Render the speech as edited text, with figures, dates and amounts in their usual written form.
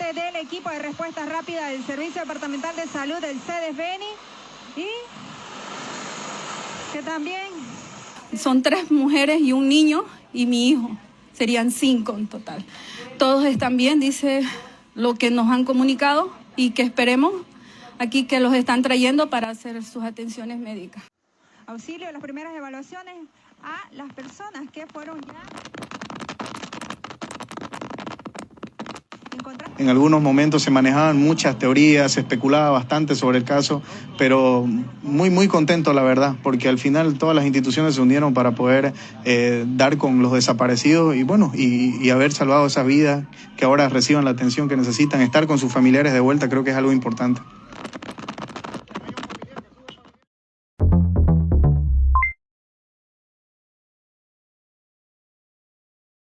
parte del equipo de respuesta rápida del Servicio Departamental de Salud del CEDES Beni y que también... Son 3 mujeres y un niño y mi hijo, serían 5 en total. Todos están bien, dice lo que nos han comunicado y que esperemos aquí que los están trayendo para hacer sus atenciones médicas. Auxilio de las primeras evaluaciones a las personas que fueron ya encontradas. En algunos momentos se manejaban muchas teorías, se especulaba bastante sobre el caso, pero muy contento la verdad, porque al final todas las instituciones se unieron para poder dar con los desaparecidos y bueno, y haber salvado esas vidas que ahora reciban la atención que necesitan, estar con sus familiares de vuelta, creo que es algo importante.